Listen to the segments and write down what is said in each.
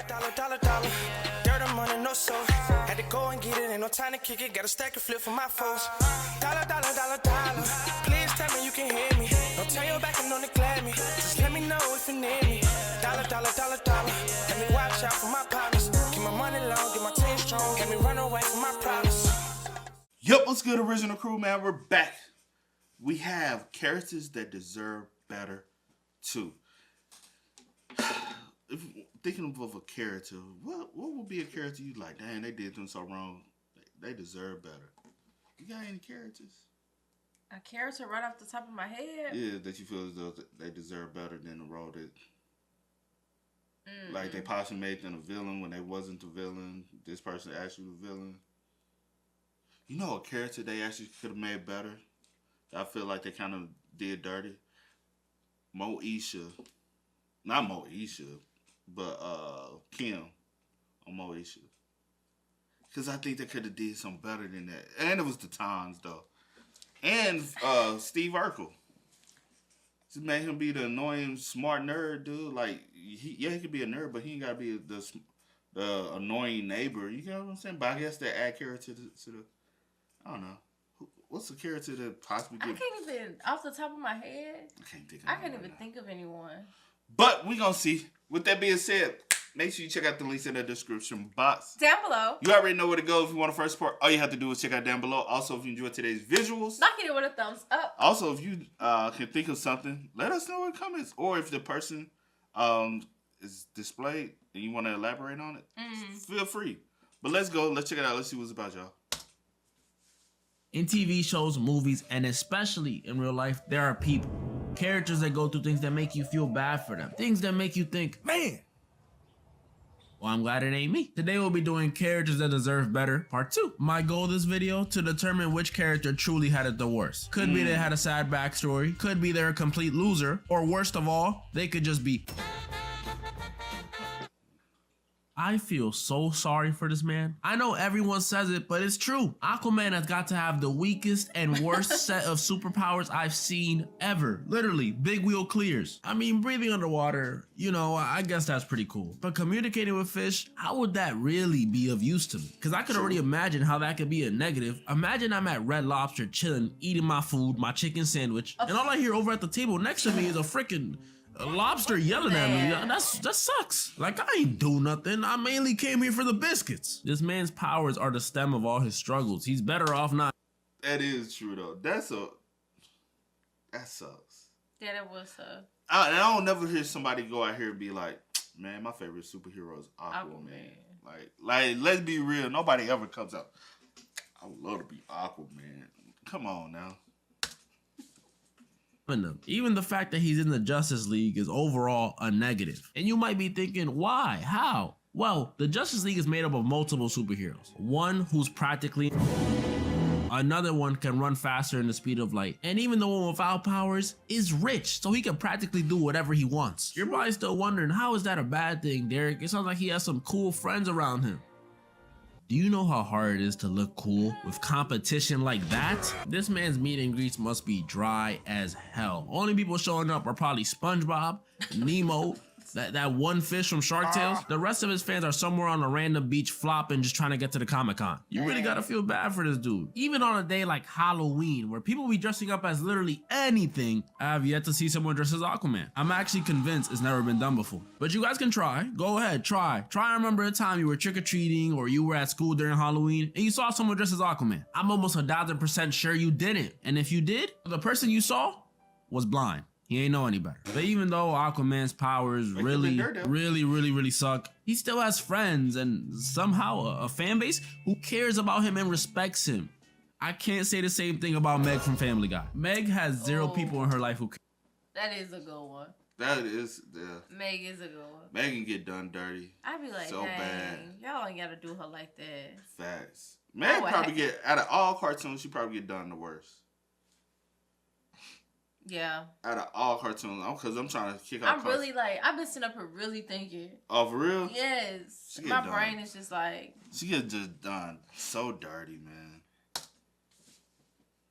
Dollar. Dirt and money, no soul. Had to go and get it, ain't no time to kick it. Got a stack and flip for my foes. Dollar. Please tell me you can hear me. Don't turn your back and don't neglect me. Just let me know if you need me. Dollar. Let me watch out for my partners. Keep my money long, get my team strong. Let me run away from my problems. Yup, what's good, original crew, man? We're back. We have characters that deserve better, too. If thinking of a character, what would be a character you like? Dang, they did them so wrong. They deserve better. You got any characters? A character right off the top of my head? Yeah, that you feel as though they deserve better than the role that... Like, they possibly made them a villain when they wasn't the villain. This person actually the villain. You know a character they actually could have made better? I feel like they kind of did dirty. Moesha. Not Moesha, but Kim on Moesha. Because I think they could have did something better than that. And it was the times, though. And Steve Urkel. Just made him be the annoying, smart nerd, dude. Like, he could be a nerd, but he ain't got to be the annoying neighbor. You know what I'm saying? But I guess they add character to the... I don't know. What's the character that possibly could... I can't even... Off the top of my head... I can't even think of anyone. But we gonna see. With that being said, make sure you check out the links in the description box. Down below. You already know where to go if you want to first support. All you have to do is check out down below. Also, if you enjoyed today's visuals, knock it with a thumbs up. Also, if you can think of something, let us know in the comments. Or if the person is displayed and you want to elaborate on it, feel free. But let's go. Let's check it out. Let's see what's about, y'all. In TV shows, movies, and especially in real life, there are people, characters that go through things that make you feel bad for them. Things that make you think, man, well, I'm glad it ain't me. Today we'll be doing characters that deserve better, part 2. My goal this video, to determine which character truly had it the worst. Could be they had a sad backstory, could be they're a complete loser, or worst of all, they could just be... I feel so sorry for this man. I know everyone says it, but it's true. Aquaman has got to have the weakest and worst set of superpowers I've seen ever. Literally, big wheel clears. I mean, breathing underwater, you know, I guess that's pretty cool. But communicating with fish, how would that really be of use to me? Because I could already imagine how that could be a negative. Imagine I'm at Red Lobster chilling, eating my food, my chicken sandwich, and all I hear over at the table next to me is a freaking... a lobster yelling at me. That sucks. Like, I ain't do nothing. I mainly came here for the biscuits. This man's powers are the stem of all his struggles. He's better off not. That is true, though. That sucks. Yeah, that was suck. I don't never hear somebody go out here and be like, man, my favorite superhero is Aquaman. Like, let's be real. Nobody ever comes out, I would love to be Aquaman. Come on now. Even the fact that he's in the Justice League is overall a negative. And you might be thinking, why? How? Well, the Justice League is made up of multiple superheroes. One who's practically... Another one can run faster than the speed of light. And even the one without powers is rich, so he can practically do whatever he wants. You're probably still wondering, how is that a bad thing, Derek? It sounds like he has some cool friends around him. Do you know how hard it is to look cool with competition like that? This man's meet and greets must be dry as hell. Only people showing up are probably SpongeBob, Nemo, that one fish from Shark Tales. The rest of his fans are somewhere on a random beach flopping, just trying to get to the Comic-Con. You really gotta feel bad for this dude. Even on a day like Halloween, where people be dressing up as literally anything, I have yet to see someone dressed as Aquaman. I'm actually convinced it's never been done before. But you guys can try. Go ahead, try. Try and remember a time you were trick-or-treating or you were at school during Halloween and you saw someone dressed as Aquaman. I'm almost 1000% sure you didn't. And if you did, the person you saw was blind. He ain't know any better. But even though Aquaman's powers really suck, he still has friends and somehow a fan base who cares about him and respects him. I can't say the same thing about Meg from Family Guy. Meg has 0 people in her life who care. That is a good one. That is, yeah. Meg is a good one. Meg can get done dirty. I'd be like, so bad. Y'all ain't gotta do her like that. Facts. Meg probably get, out of all cartoons, she probably get done the worst. Yeah. Out of all cartoons, because I'm trying to kick out. I've been sitting up here really thinking. Oh, for real? Yes. My brain is just like. She gets just done so dirty, man.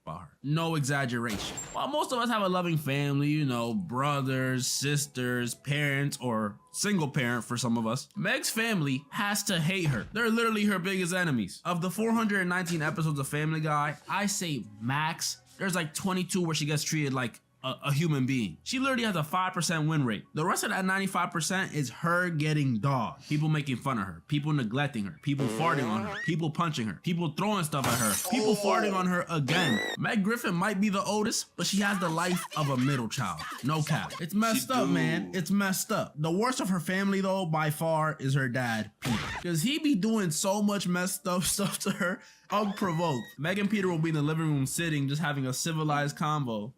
about her. No exaggeration. While most of us have a loving family, you know, brothers, sisters, parents, or single parent for some of us, Meg's family has to hate her. They're literally her biggest enemies. Of the 419 episodes of Family Guy, I say max, there's like 22 where she gets treated like a human being. She literally has a 5% win rate. The rest of that 95% is her getting dogged. People making fun of her, people neglecting her, people farting on her, people punching her, people throwing stuff at her, people farting on her again. Meg Griffin might be the oldest, but she has the life of a middle child. No cap. It's messed up, man. It's messed up. The worst of her family, though, by far, is her dad, Peter. Because he be doing so much messed up stuff to her, unprovoked. Meg and Peter will be in the living room sitting, just having a civilized convo.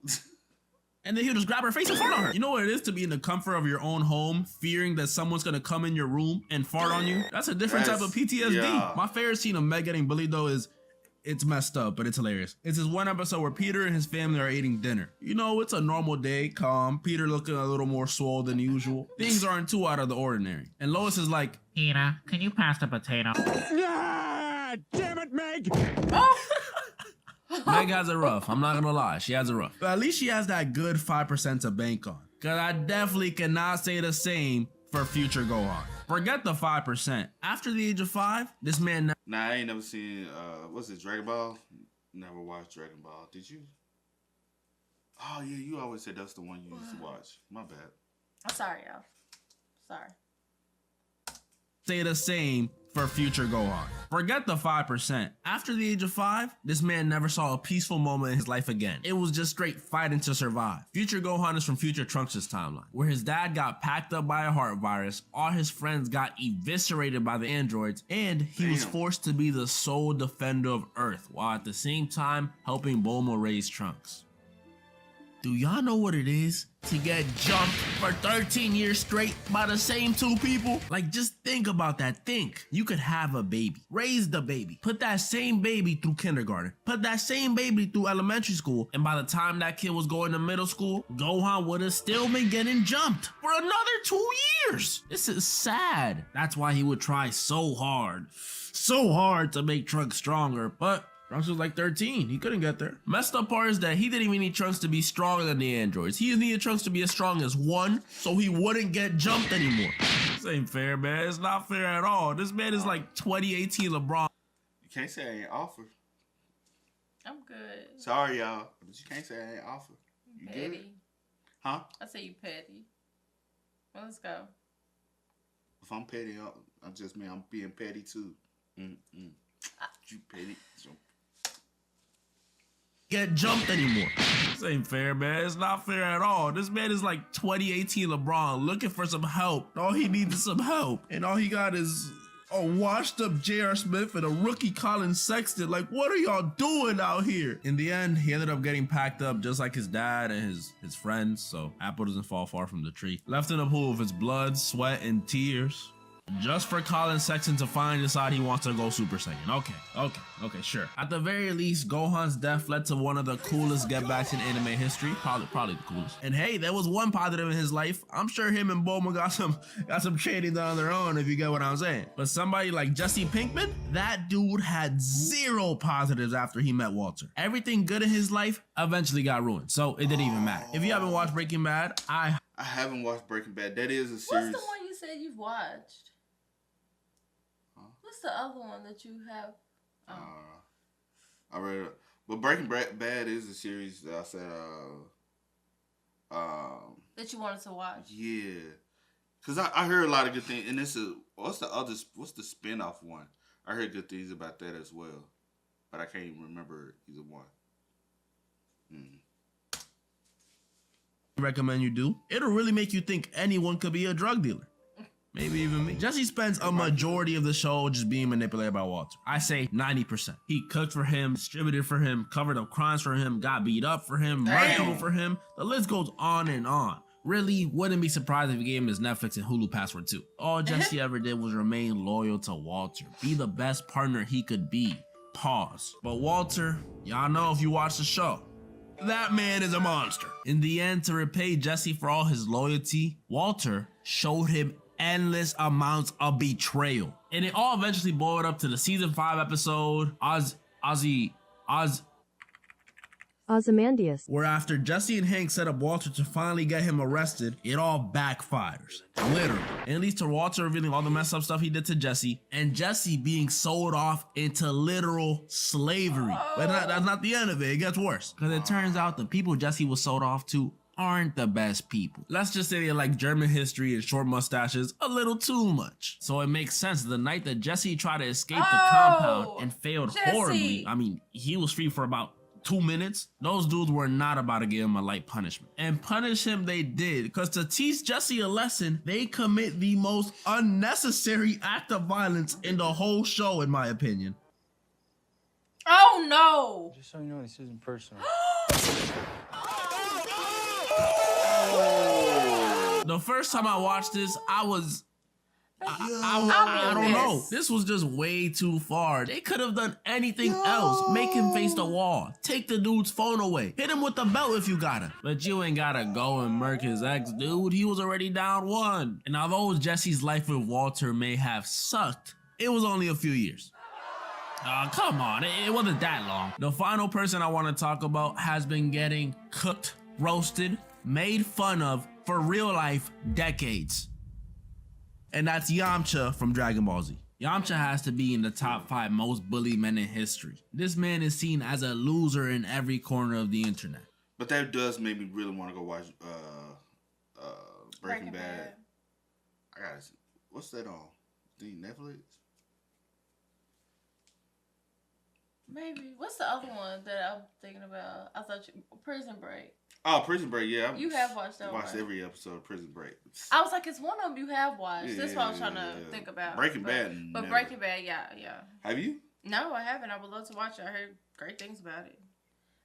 And then he'll just grab her face and fart on her. You know what it is to be in the comfort of your own home, fearing that someone's gonna come in your room and fart on you? That's a different type of PTSD. Yeah. My favorite scene of Meg getting bullied, though, is it's messed up, but it's hilarious. It's this one episode where Peter and his family are eating dinner. You know, it's a normal day, calm. Peter looking a little more swole than usual. Things aren't too out of the ordinary. And Lois is like, Peter, can you pass the potato? Ah, damn it, Meg! Meg has it rough. I'm not gonna lie. She has it rough. But at least she has that good 5% to bank on. Cause I definitely cannot say the same for future Gohan. Forget the 5%. After the age of 5, this man... Nah, I ain't never seen, what's it, Dragon Ball? Never watched Dragon Ball. Did you? Oh, yeah, you always said that's the one you used to watch. My bad. I'm sorry, y'all. Sorry. Say the same for future Gohan. Forget the 5%. After the age of 5, this man never saw a peaceful moment in his life again. It was just straight fighting to survive. Future Gohan is from future Trunks' timeline, where his dad got packed up by a heart virus, all his friends got eviscerated by the androids, and he was forced to be the sole defender of Earth, while at the same time helping Bulma raise Trunks. Do y'all know what it is to get jumped for 13 years straight by the same two people? Like, just think about that. Think. You could have a baby, raise the baby, put that same baby through kindergarten, put that same baby through elementary school, and by the time that kid was going to middle school, Gohan would have still been getting jumped for another 2 years. This is sad. That's why he would try so hard to make Trunks stronger, but Trunks was like 13. He couldn't get there. Messed up part is that he didn't even need Trunks to be stronger than the androids. He needed Trunks to be as strong as one so he wouldn't get jumped anymore. This ain't fair, man. It's not fair at all. This man is like 2018 LeBron. You can't say I ain't offer. I'm good. Sorry, y'all. But you can't say I ain't offer. You Petty. good? Huh? I say you petty. Well, let's go. If I'm petty, I just mean I'm being petty too. You petty. Get jumped anymore. This ain't fair, man. It's not fair at all. This man is like 2018 LeBron looking for some help. All he needs is some help. And all he got is a washed up J.R. Smith and a rookie Colin Sexton. Like, what are y'all doing out here? In the end, he ended up getting packed up just like his dad and his friends. So apple doesn't fall far from the tree. Left in a pool of his blood, sweat, and tears. Just for Colin Sexton to finally decide he wants to go Super Saiyan. Okay, sure. At the very least, Gohan's death led to one of the coolest getbacks in anime history. Probably the coolest. And hey, there was one positive in his life. I'm sure him and Bulma got some training done on their own, if you get what I'm saying. But somebody like Jesse Pinkman, that dude had zero positives after he met Walter. Everything good in his life eventually got ruined, so it didn't even matter. If you haven't watched Breaking Bad, I haven't watched Breaking Bad. That is a series. What's the one you said you've watched? What's the other one that you have? I read it. But Breaking Bad is a series that I said, that you wanted to watch. Yeah. Because I heard a lot of good things. And what's the spinoff one? I heard good things about that as well. But I can't even remember either one. recommend you do. It'll really make you think anyone could be a drug dealer. Maybe even me. Jesse spends a majority of the show just being manipulated by Walter. I say 90%. He cooked for him, distributed for him, covered up crimes for him, got beat up for him, murdered people for him. The list goes on and on. Really wouldn't be surprised if he gave him his Netflix and Hulu password too. All Jesse ever did was remain loyal to Walter. Be the best partner he could be. Pause. But Walter, y'all know if you watch the show, that man is a monster. In the end, to repay Jesse for all his loyalty, Walter showed him endless amounts of betrayal. And it all eventually boiled up to the season 5 episode, Ozymandias. Where after Jesse and Hank set up Walter to finally get him arrested, it all backfires. Literally. And it leads to Walter revealing all the messed up stuff he did to Jesse, and Jesse being sold off into literal slavery. But that's not the end of it. It gets worse. Because it turns out the people Jesse was sold off to aren't the best people. Let's just say they like German history and short mustaches a little too much. So it makes sense the night that Jesse tried to escape the compound and failed horribly. I mean, he was free for about 2 minutes. Those dudes were not about to give him a light punishment. And punish him they did, because to teach Jesse a lesson, they commit the most unnecessary act of violence in the whole show, in my opinion. Oh no! Just so you know, this isn't personal. The first time I watched this, I don't know. This was just way too far. They could have done anything else. Make him face the wall. Take the dude's phone away. Hit him with the belt if you gotta. But you ain't gotta go and murk his ex, dude. He was already down 1. And although Jesse's life with Walter may have sucked, it was only a few years. Come on, it wasn't that long. The final person I want to talk about has been getting cooked, roasted, made fun of for real life decades. And that's Yamcha from Dragon Ball Z. Yamcha has to be in the top 5 most bullied men in history. This man is seen as a loser in every corner of the internet. But that does make me really want to go watch Breaking Bad. I gotta see. What's that on? Think Netflix? Maybe. What's the other one that I'm thinking about? I thought Prison Break. Oh, Prison Break, yeah. You have watched that one. Watched every episode of Prison Break. I was like, it's one of them you have watched. That's what I was trying to think about. Breaking Bad. But never. Breaking Bad, yeah. Have you? No, I haven't. I would love to watch it. I heard great things about it.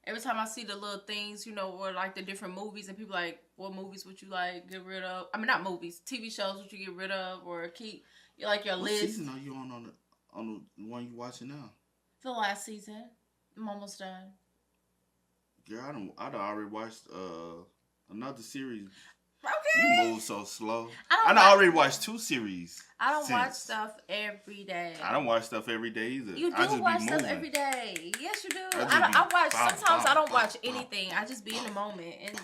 Every time I see the little things, or like the different movies, and people like, what movies would you like get rid of? I mean, not movies, TV shows would you get rid of or keep? Like your list. What season are you on the one you watching now? The last season. I'm almost done. Girl, I'd already watched another series. Okay. You move so slow. I already watched 2 series. I don't watch stuff every day. I don't watch stuff every day either. You do watch stuff every day. Yes, you do. I watch. Sometimes I don't watch anything. I just be in the moment, and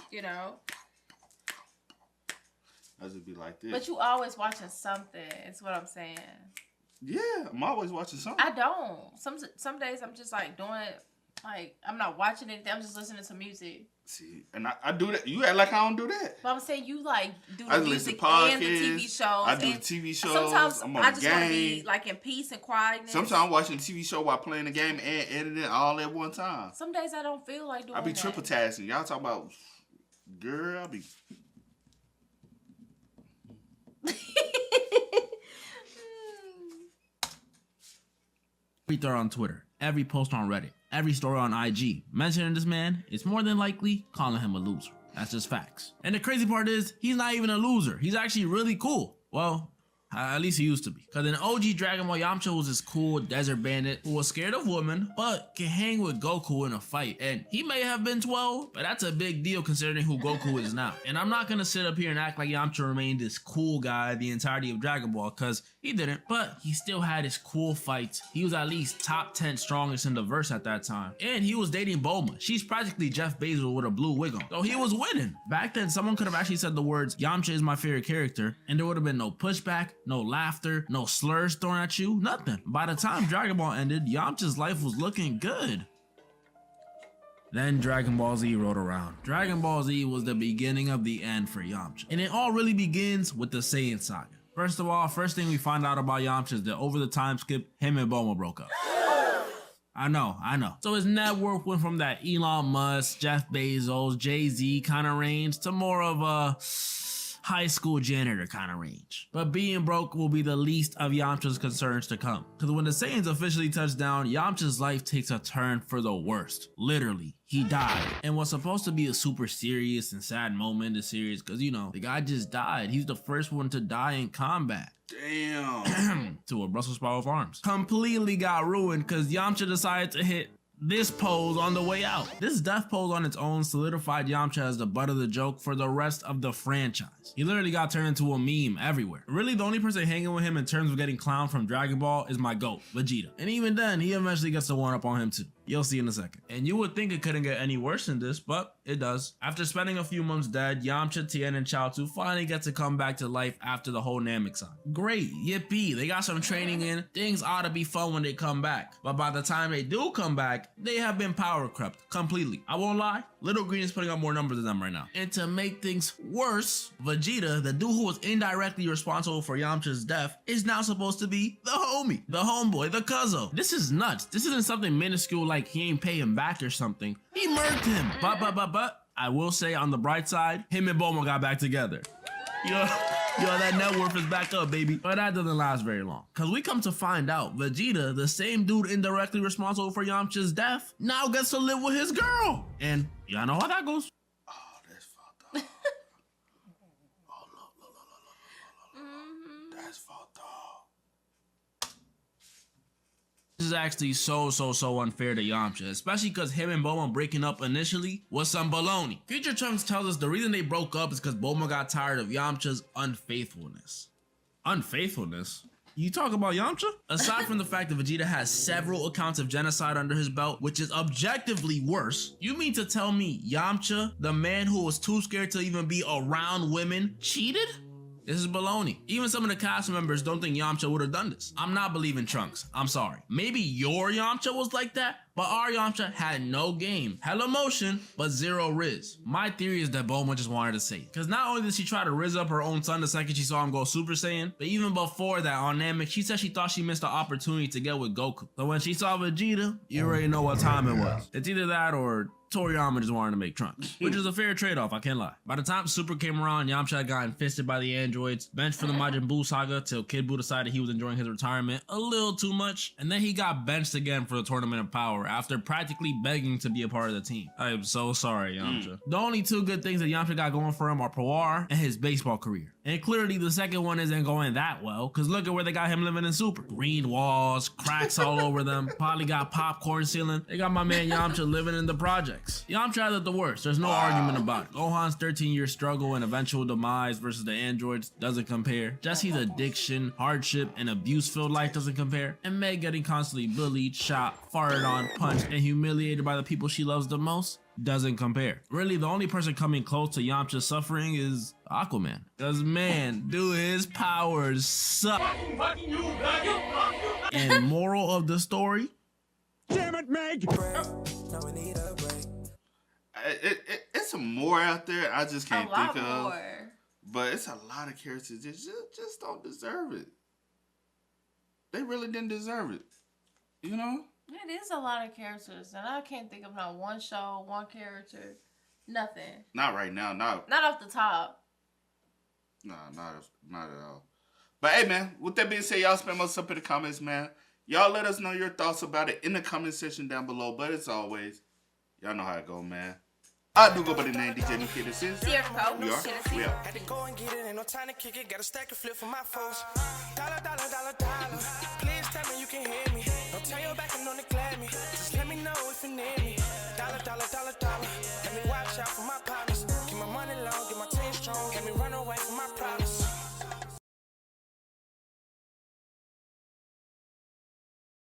I just be like this. But you always watching something. Is what I'm saying. Yeah, I'm always watching something. I don't. Some days I'm just like doing, like I'm not watching anything. I'm just listening to music. See, and I do that. You act like I don't do that. But I'm saying you like do I the music and the TV shows. I do the TV shows. Sometimes I'm on I just want to game. be like in peace and quietness. Sometimes I'm watching the TV show while playing the game and editing all at one time. Some days I don't feel like doing I be that. triple tasking. Y'all talking about, girl, I be. Every thread on Twitter, every post on Reddit, every story on IG mentioning this man is more than likely calling him a loser. That's just facts. And the crazy part is, he's not even a loser. He's actually really cool. Well, at least he used to be. Because in OG Dragon Ball, Yamcha was this cool desert bandit who was scared of women, but can hang with Goku in a fight. And he may have been 12, but that's a big deal considering who Goku is now. And I'm not going to sit up here and act like Yamcha remained this cool guy the entirety of Dragon Ball, because he didn't. But he still had his cool fights. He was at least top 10 strongest in the verse at that time. And he was dating Bulma. She's practically Jeff Bezos with a blue wig on. So he was winning. Back then, someone could have actually said the words, Yamcha is my favorite character, and there would have been no pushback, no laughter, no slurs thrown at you, nothing. By the time Dragon Ball ended, Yamcha's life was looking good. Then Dragon Ball Z rolled around. Dragon Ball Z was the beginning of the end for Yamcha. And it all really begins with the Saiyan saga. First of all, first thing we find out about Yamcha is that over the time skip, him and Bulma broke up. I know. So his net worth went from that Elon Musk, Jeff Bezos, Jay-Z kind of range to more of a high school janitor kind of range. But being broke will be the least of Yamcha's concerns to come. Because when the Saiyans officially touch down, Yamcha's life takes a turn for the worst. Literally, he died. And what's supposed to be a super serious and sad moment in the series, because the guy just died. He's the first one to die in combat. Damn. To a Brussels sprout with arms. Completely got ruined because Yamcha decided to hit this pose on the way out. This death pose on its own solidified Yamcha as the butt of the joke for the rest of the franchise. He literally got turned into a meme everywhere. Really, the only person hanging with him in terms of getting clowned from Dragon Ball is my GOAT, Vegeta. And even then, he eventually gets the one up on him too. You'll see in a second. And you would think it couldn't get any worse than this, but it does. After spending a few months dead, Yamcha, Tien, and Chaozu finally get to come back to life after the whole Namek saga. Great, yippee, they got some training in. Things ought to be fun when they come back. But by the time they do come back, they have been power crept completely. I won't lie, Little Green is putting up more numbers than them right now. And to make things worse, Vegeta, the dude who was indirectly responsible for Yamcha's death, is now supposed to be the homie, the homeboy, the cuzzo. This is nuts. This isn't something minuscule like he ain't pay him back or something. He murked him. But I will say on the bright side, him and Bulma got back together. Yo, that net worth is back up, baby. But that doesn't last very long. Cause we come to find out, Vegeta, the same dude indirectly responsible for Yamcha's death, now gets to live with his girl. And y'all know how that goes. Oh, that's fucked up. Oh, look. That's fucked up. This is actually so unfair to Yamcha, especially because him and Bulma breaking up initially was some baloney. Future Trunks tells us the reason they broke up is because Bulma got tired of Yamcha's unfaithfulness. Unfaithfulness? You talk about Yamcha? Aside from the fact that Vegeta has several accounts of genocide under his belt, which is objectively worse, you mean to tell me Yamcha, the man who was too scared to even be around women, cheated? This is baloney. Even some of the cast members don't think Yamcha would have done this. I'm not believing Trunks. I'm sorry. Maybe your Yamcha was like that, but our Yamcha had no game. Hella motion, but zero riz. My theory is that Bulma just wanted to say it. Because not only did she try to riz up her own son the second she saw him go Super Saiyan, but even before that on Namek, she said she thought she missed the opportunity to get with Goku. So when she saw Vegeta, you already know what time it was. It's either that or Toriyama just wanted to make Trunks, which is a fair trade-off, I can't lie. By the time Super came around, Yamcha had gotten fisted by the androids, benched for the Majin Buu saga till Kid Buu decided he was enjoying his retirement a little too much, and then he got benched again for the Tournament of Power after practically begging to be a part of the team. I am so sorry, Yamcha. The only two good things that Yamcha got going for him are Puar and his baseball career. And clearly the second one isn't going that well, because look at where they got him living in Super. Green walls, cracks all over them, probably got popcorn ceiling. They got my man Yamcha living in the projects. Yamcha had it the worst, there's no argument about it. Gohan's 13-year struggle and eventual demise versus the androids doesn't compare. Jesse's addiction, hardship, and abuse-filled life doesn't compare. And Meg getting constantly bullied, shot, farted on, punched, and humiliated by the people she loves the most doesn't compare. Really, the only person coming close to Yamcha's suffering is Aquaman. Cause man, dude, his powers suck. And moral of the story? Damn it, Meg! It's some more out there I just can't think of. More. But it's a lot of characters that just don't deserve it. They really didn't deserve it. You know? It is a lot of characters, and I can't think of not one show, one character, nothing. Not right now, not off the top. Nah, not at all. But hey, man, with that being said, y'all spam us up in the comments, man. Y'all let us know your thoughts about it in the comment section down below. But as always, y'all know how it go, man. I do go by the name DJ New Kid. This is Sierra Code. We are. Had to go and get it, ain't no time to kick it. Got a stack and flip for my foes. Dollar.